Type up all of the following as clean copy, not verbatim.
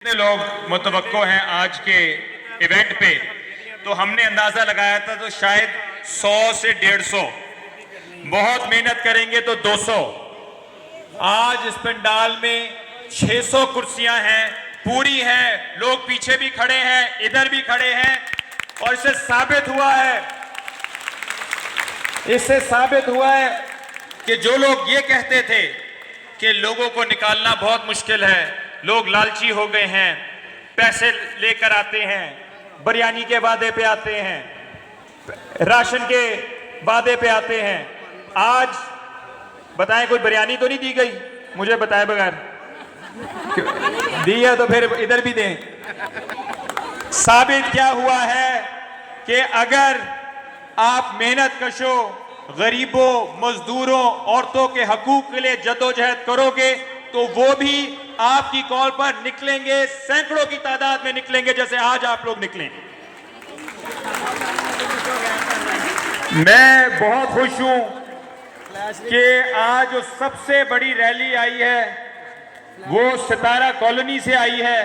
कितने लोग मुतवक्को हैं आज के इवेंट पे, तो हमने अंदाजा लगाया था तो शायद 100 से 150, बहुत मेहनत करेंगे तो 200। आज इस पंडाल में 600 कुर्सियां हैं, पूरी हैं, लोग पीछे भी खड़े हैं, इधर भी खड़े हैं, और इससे साबित हुआ है कि जो लोग ये कहते थे कि लोगों को निकालना बहुत मुश्किल है, लोग लालची हो गए हैं, पैसे लेकर आते हैं, बिरयानी के वादे पे आते हैं, राशन के वादे पे आते हैं। आज बताएं कोई बिरयानी तो नहीं दी गई? मुझे बताए बगैर दी है तो फिर इधर भी दें। साबित क्या हुआ है कि अगर आप मेहनत कशों, गरीबों, मजदूरों, औरतों के हकूक के लिए जदोजहद करोगे तो वो भी आपकी कॉल पर निकलेंगे, सैकड़ों की तादाद में निकलेंगे, जैसे आज आप लोग निकले। मैं बहुत खुश हूं कि आज जो सबसे बड़ी रैली आई है वो सितारा कॉलोनी से आई है।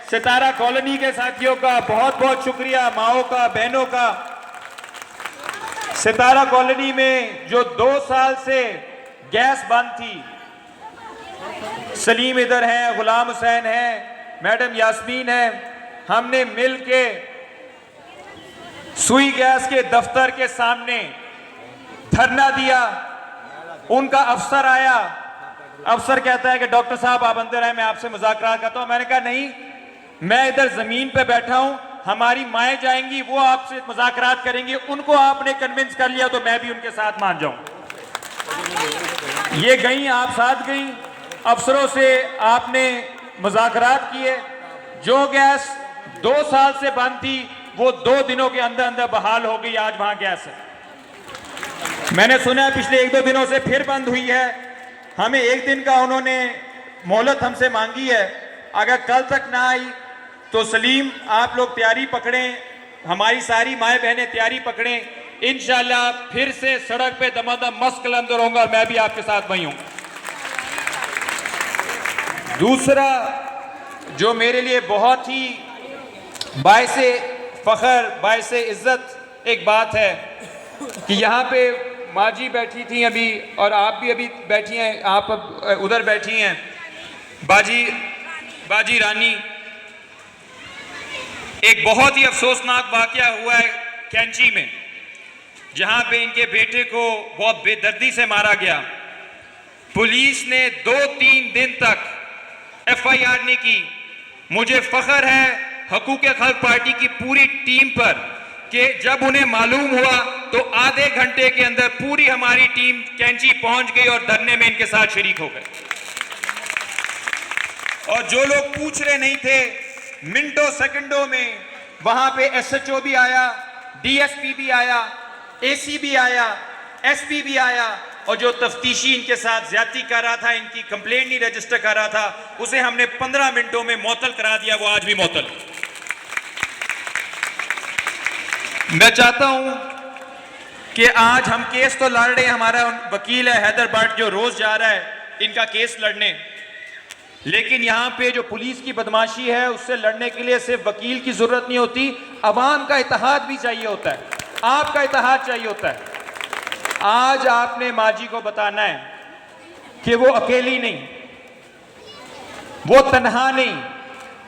सितारा कॉलोनी के साथियों का बहुत बहुत शुक्रिया, माओ का, बहनों का। सितारा कॉलोनी में जो 2 साल से गैस बंद थी, सलीम इधर है, गुलाम हुसैन है, मैडम यास्मीन है, हमने मिल के सुई गैस के दफ्तर के सामने धरना दिया। उनका अफसर आया, अफसर कहता है कि डॉक्टर साहब आप अंदर आए, मैं आपसे मुज़ाकरात करता हूं। मैंने कहा नहीं, मैं इधर जमीन पे बैठा हूं, हमारी माएँ जाएंगी, वो आपसे मुज़ाकरात करेंगी, उनको आपने कन्विंस कर लिया तो मैं भी उनके साथ मान जाऊं। ये गई, आप साथ गई, अफसरों से आपने मुज़ाकरात किए। जो गैस 2 साल से बंद थी वो 2 दिनों के अंदर अंदर बहाल हो गई, आज वहां गैस है। मैंने सुना है पिछले 1-2 दिनों से फिर बंद हुई है। हमें 1 दिन का उन्होंने मोहलत हमसे मांगी है, अगर कल तक ना आई तो सलीम आप लोग तैयारी पकड़ें, हमारी सारी माएँ बहनें तैयारी पकड़ें, इंशाल्लाह फिर से सड़क पे दमादम मस्त कलंदर होगा, मैं भी आपके साथ वहीं हूं। दूसरा जो मेरे लिए बहुत ही बायसे फख्र, बायसे इज्जत एक बात है कि यहाँ पे माँ जी बैठी थी अभी, और आप भी अभी बैठी हैं, आप अब उधर बैठी हैं, बाजी रानी। एक बहुत ही अफसोसनाक वाकया हुआ है कैंची में, जहाँ पे इनके बेटे को बहुत बेदर्दी से मारा गया। पुलिस ने 2-3 दिन तक FIR नहीं की। मुझे फख्र है हकूक़ खल्क़ पार्टी की पूरी टीम पर कि जब उन्हें मालूम हुआ तो आधे घंटे के अंदर पूरी हमारी टीम कैंची पहुंच गई और धरने में इनके साथ शरीक हो गए। और जो लोग पूछ रहे नहीं थे, मिनटों सेकंडों में वहां पे SHO भी आया, DSP भी आया, AC भी आया, SP भी आया, और जो तफ्तीशी इनके साथ ज्यादती कर रहा था, इनकी कंप्लेंट नहीं रजिस्टर कर रहा था, उसे हमने 15 मिनटों में मुअत्तल करा दिया। वो आज भी मुअत्तल। मैं चाहता हूं कि आज हम केस तो लड़ रहे हैं, हमारा वकील है हैदर भट्ट जो रोज जा रहा है इनका केस लड़ने, लेकिन यहां पे जो पुलिस की बदमाशी है उससे लड़ने के लिए सिर्फ वकील की जरूरत नहीं होती, अवाम का इत्तेहाद भी चाहिए होता है, आपका इत्तेहाद चाहिए होता है। आज आपने माँ जी को बताना है कि वो अकेली नहीं, वो तन्हा नहीं,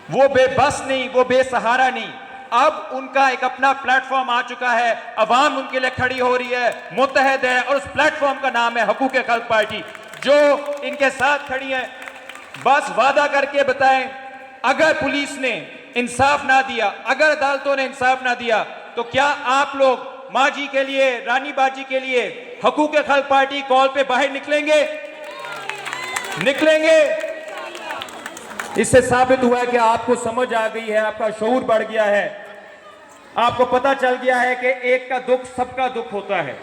वो बेबस नहीं, वो बेसहारा नहीं। अब उनका एक अपना प्लेटफॉर्म आ चुका है, अवाम उनके लिए खड़ी हो रही है, मुत्तहद है, और उस प्लेटफॉर्म का नाम है हकूक़ खल्क़ पार्टी, जो इनके साथ खड़ी है। बस वादा करके बताएं, अगर पुलिस ने इंसाफ ना दिया, अगर अदालतों ने इंसाफ ना दिया, तो क्या आप लोग माँ जी के लिए, रानी बाजी के लिए हकूक़ खल्क़ पार्टी कॉल पे बाहर निकलेंगे? इससे साबित हुआ है कि आपको समझ आ गई है, आपका शऊर बढ़ गया है, आपको पता चल गया है कि एक का दुख सबका दुख होता है।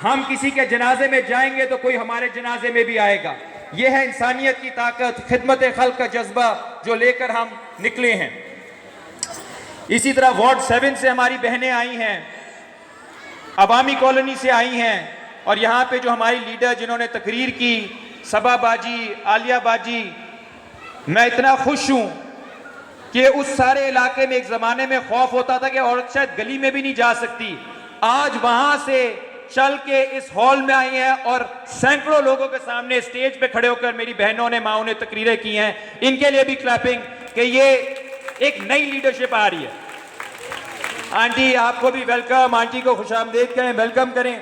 हम किसी के जनाजे में जाएंगे तो कोई हमारे जनाजे में भी आएगा। यह है इंसानियत की ताकत, खिदमत खल्क़ का जज्बा जो लेकर हम निकले हैं। इसी तरह वार्ड 7 से हमारी बहनें आई हैं, अवामी कॉलोनी से आई हैं, और यहाँ पे जो हमारी लीडर जिन्होंने तकरीर की, सबा बाजी, आलिया बाजी, मैं इतना खुश हूँ कि उस सारे इलाके में एक जमाने में खौफ होता था कि औरत शायद गली में भी नहीं जा सकती, आज वहां से चल के इस हॉल में आई हैं और सैकड़ों लोगों के सामने स्टेज पे खड़े होकर मेरी बहनों ने, माओं ने तकरीरें की हैं। इनके लिए भी क्लैपिंग कि ये एक नई लीडरशिप आ रही है। आंटी आपको भी वेलकम, आंटी को खुशामदीद करें, वेलकम करें।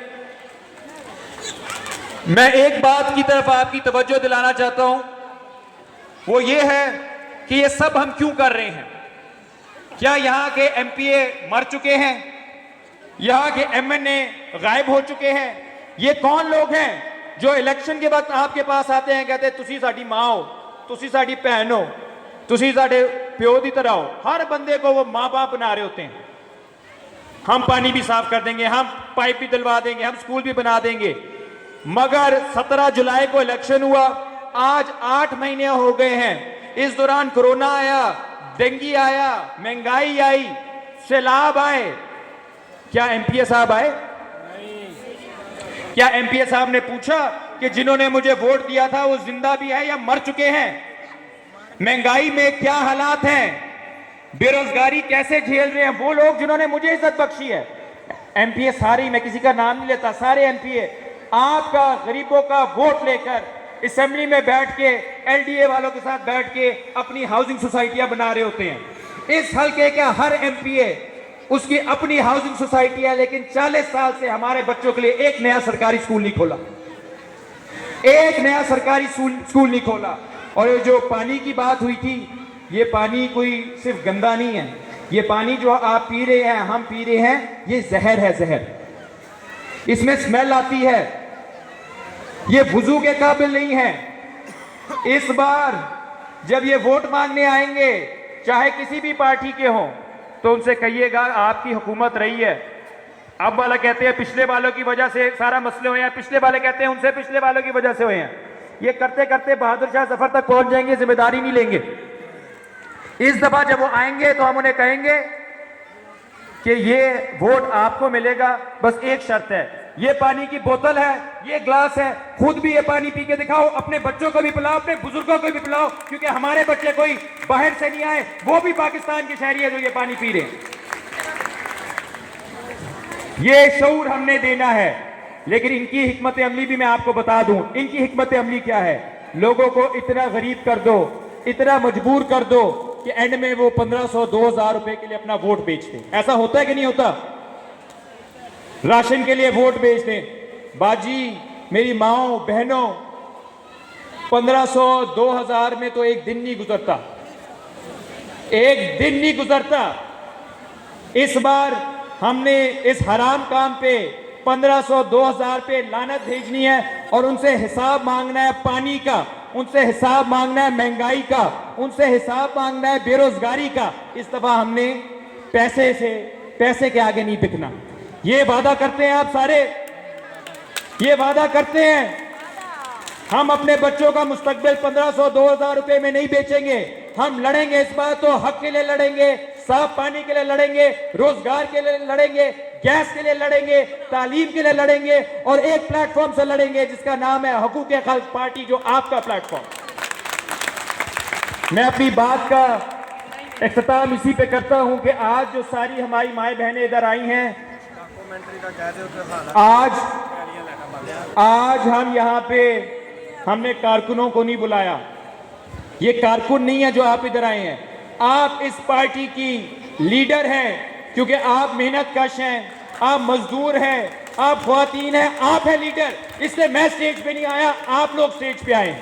मैं एक बात की तरफ आपकी तवज्जो दिलाना चाहता हूं, वो ये है कि ये सब हम क्यों कर रहे हैं। क्या यहां के एमपीए मर चुके हैं? यहां के एमएनए गायब हो चुके हैं? ये कौन लोग हैं जो इलेक्शन के वक्त आपके पास आते हैं, कहते तुसी साडी मां हो, तुसी साडी भैन हो, तुसी साडे प्यो दी तरह हो। हर बंदे को वो मां बाप बना रहे होते हैं। हम पानी भी साफ कर देंगे, हम पाइप भी दिलवा देंगे, हम स्कूल भी बना देंगे। मगर 17 जुलाई को इलेक्शन हुआ, आज 8 महीने हो गए हैं। इस दौरान कोरोना आया, डेंगू आया, महंगाई आई, सैलाब आए। क्या एमपीए साहब आए? क्या एमपीए साहब ने पूछा कि जिन्होंने मुझे वोट दिया था वो जिंदा भी है या मर चुके हैं? महंगाई में क्या हालात हैं, बेरोजगारी कैसे झेल रहे हैं वो लोग जिन्होंने मुझे इज्जत बख्शी है। एमपीए सारे, मैं किसी का नाम नहीं लेता, सारे एमपीए आपका, गरीबों का वोट लेकर असेंबली में बैठ के एलडीए वालों के साथ बैठ के अपनी हाउसिंग सोसाइटियां बना रहे होते हैं। इस हल्के का हर एमपीए, उसकी अपनी हाउसिंग सोसाइटी है, लेकिन 40 साल से हमारे बच्चों के लिए एक नया सरकारी स्कूल नहीं खोला, एक नया सरकारी स्कूल नहीं खोला। और ये जो पानी की बात हुई थी, ये पानी कोई सिर्फ गंदा नहीं है, ये पानी जो आप पी रहे हैं, हम पी रहे हैं, ये जहर है, जहर। इसमें स्मेल आती है, ये वुजू के काबिल नहीं है। इस बार जब ये वोट मांगने आएंगे, चाहे किसी भी पार्टी के हों, तो उनसे कहिएगा आपकी हुकूमत रही है। अब वाला कहते हैं पिछले वालों की वजह से सारा मसले हुए हैं, पिछले वाले कहते हैं उनसे पिछले वालों की वजह से हुए हैं। ये करते करते बहादुर शाह जफर तक पहुंच जाएंगे, जिम्मेदारी नहीं लेंगे। इस दफा जब वो आएंगे तो हम उन्हें कहेंगे कि ये वोट आपको मिलेगा, बस एक शर्त है, ये पानी की बोतल है, ये ग्लास है, खुद भी ये पानी पी के दिखाओ, अपने बच्चों को भी पिलाओ, अपने बुजुर्गों को भी पिलाओ, क्योंकि हमारे बच्चे कोई बाहर से नहीं आए, वो भी पाकिस्तान के शहरी है जो ये पानी पी रहे हैं। ये शऊर हमने देना है। लेकिन इनकी हिकमत अमली भी मैं आपको बता दूं, इनकी हिकमत अमली क्या है, लोगों को इतना गरीब कर दो, इतना मजबूर कर दो कि एंड में वो 1500-2000 रुपए के लिए अपना वोट बेच दें। ऐसा होता है कि नहीं होता? राशन के लिए वोट बेच दें। बाजी, मेरी माओ, बहनों, 1500-2000 में तो एक दिन नहीं गुजरता, एक दिन नहीं गुजरता। इस बार हमने इस हराम काम पे 1500-2000 पे लानत भेजनी है और उनसे हिसाब मांगना है पानी का, उनसे हिसाब मांगना है महंगाई का, उनसे हिसाब मांगना है बेरोजगारी का। इस दफा हमने पैसे के आगे नहीं बिकना। ये वादा करते हैं आप सारे, ये वादा करते हैं हम अपने बच्चों का मुस्तकबिल 1500-2000 रुपए में नहीं बेचेंगे। हम लड़ेंगे इस बार, तो हक के लिए लड़ेंगे, साफ पानी के लिए लड़ेंगे, रोजगार के लिए लड़ेंगे, गैस के लिए लड़ेंगे, तालीम के लिए लड़ेंगे और एक प्लेटफॉर्म से लड़ेंगे जिसका नाम है हकूक़ खल्क़ पार्टी, जो आपका प्लेटफॉर्म। मैं अपनी बात का इख्तिताम इसी पे करता हूं कि आज जो सारी हमारी माएँ बहनें इधर आई हैं, आज हम यहाँ पे हमने कारकुनों को नहीं बुलाया। ये कारकुन नहीं है जो आप इधर आए हैं, आप इस पार्टी की लीडर हैं, क्योंकि आप मेहनत कश हैं, आप मजदूर हैं, आप ख्वातीन हैं, आप हैं लीडर। इसलिए मैं स्टेज पे नहीं आया, आप लोग स्टेज पे आए।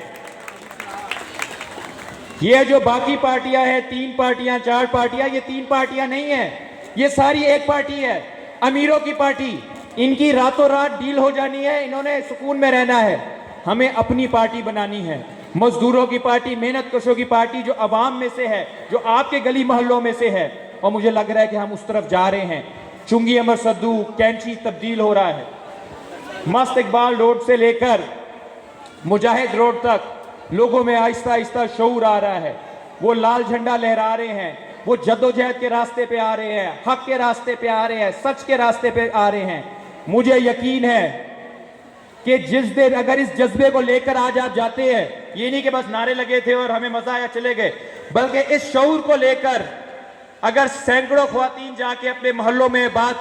ये जो बाकी पार्टियां हैं, 3 पार्टियां 4 पार्टियां, ये 3 पार्टियां नहीं है, ये सारी एक पार्टी है, अमीरों की पार्टी। इनकी रातों रात डील हो जानी है, इन्होंने सुकून में रहना है। हमें अपनी पार्टी बनानी है, मजदूरों की पार्टी, मेहनत कशों की पार्टी, जो अवाम में से है, जो आपके गली मोहल्लों में से है। और मुझे लग रहा है कि हम उस तरफ जा रहे हैं। चुंगी अमर सद्दू, कैंची तब्दील हो रहा है। मस्त इकबाल रोड से लेकर मुजाहिद रोड तक लोगों में आहिस्ता आहिस्ता शऊर आ रहा है। वो लाल झंडा लहरा रहे हैं, वो जद्दोजहद के रास्ते पे आ रहे हैं, हक के रास्ते पे आ रहे हैं, सच के रास्ते पे आ रहे हैं। मुझे यकीन है कि जिस दिन अगर इस जज्बे को लेकर आज आप जाते हैं, ये नहीं कि बस नारे लगे थे और हमें मजा आया चले गए, बल्कि इस शऊर को लेकर अगर सैकड़ों ख्वातीन जाके अपने मोहल्लों में बात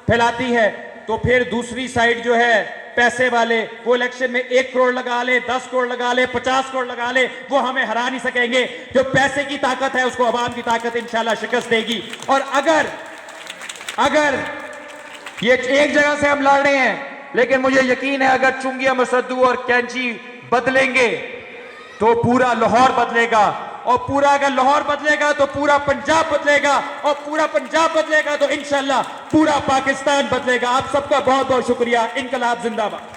फैलाती है तो फिर दूसरी साइड जो है पैसे वाले वो इलेक्शन में 1 करोड़ लगा ले, 10 करोड़ लगा ले, 50 करोड़ लगा ले, वो हमें हरा नहीं सकेंगे। जो पैसे की ताकत है उसको अवाम की ताकत इंशाल्लाह शिकस्त देगी। और अगर ये एक जगह से हम लड़ रहे हैं, लेकिन मुझे यकीन है अगर चुंगिया मसद्दू और कैंची बदलेंगे तो पूरा लाहौर बदलेगा, और पूरा अगर लाहौर बदलेगा तो पूरा पंजाब बदलेगा, और पूरा पंजाब बदलेगा तो इंशाल्लाह पूरा पाकिस्तान बदलेगा। आप सबका बहुत बहुत शुक्रिया। इनकलाब जिंदाबाद।